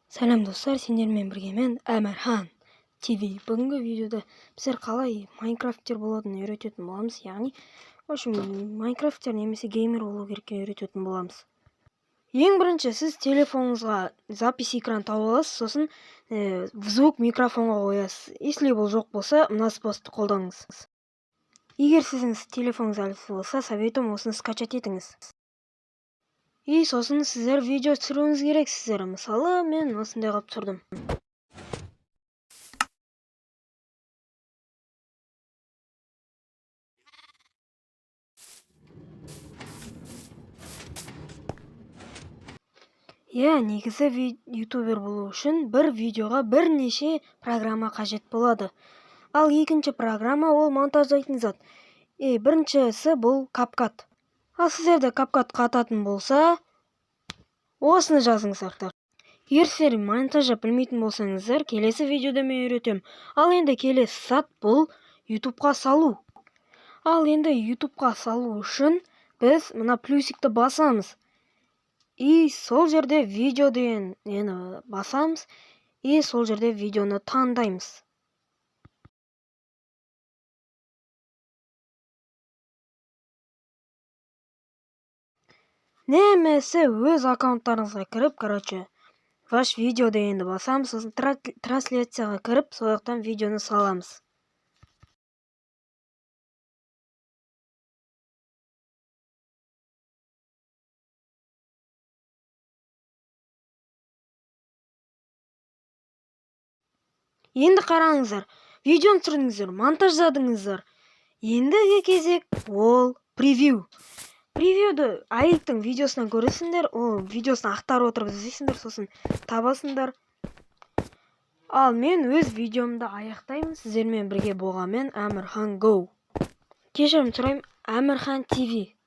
Сәлем достар, сендермен бірге мен Әмірхан ТВ. Бүгінгі видеода біздер қалай Майнкрафттер болатынын үйрететін боламыз. Яғни, Майнкрафттер немесе геймер болу керекке үйрететін боламыз. Ең бірінші сіз телефоныңызға запись экран тауып аласыз, сосын звук микрофонға қоясыз. Если бұл жоқ болса, мына способты қолданыңыз. Егер сіздің телефоныңыз әлсіз болса, советуем осыны скачать етіңіз. И сосын сіздер видео түсіруіңіз керексіздер. Мысалы, мен осындай қылып түсірдім. Негізі ютубер болу үшін бір видеоға бірнеше программа қажет болады. Ал екінші программа ол монтаждайтын зат. Біріншісі бұл CapCut. Ал сіздерді CapCut қататын болса, осыны жазыңыздар. Егер сіздер монтажды білмейтін болсаңыздар, келесі видеода мен үйретемін. Ал енді келесі зат бұл ютубқа салу. Ал енді ютубқа салу үшін біз мына плюсикті басамыз. И сол жерде видео деген басамыз. И сол жерде видеоны таңдаймыз. Немесе өз аккаунттарыңызға кіріп, ваш видео дегенді басамыз, сосын трансляцияға кіріп, сояқтан видеоны саламыз. Енді қараңыздар, видеоны түсірдіңіздер, монтаждадыңыздар. Ендігі кезек ол превью. Превьюді Айыктың видеосынан көресіңдер, ол видеосын ақтарып отырып іздейсіңдер, сосын табасыңдар. Ал мен өз видеомды аяқтаймын, сіздермен бірге болғанмен Әмірхан Go. Кешірім сұраймын, Әмірхан TV.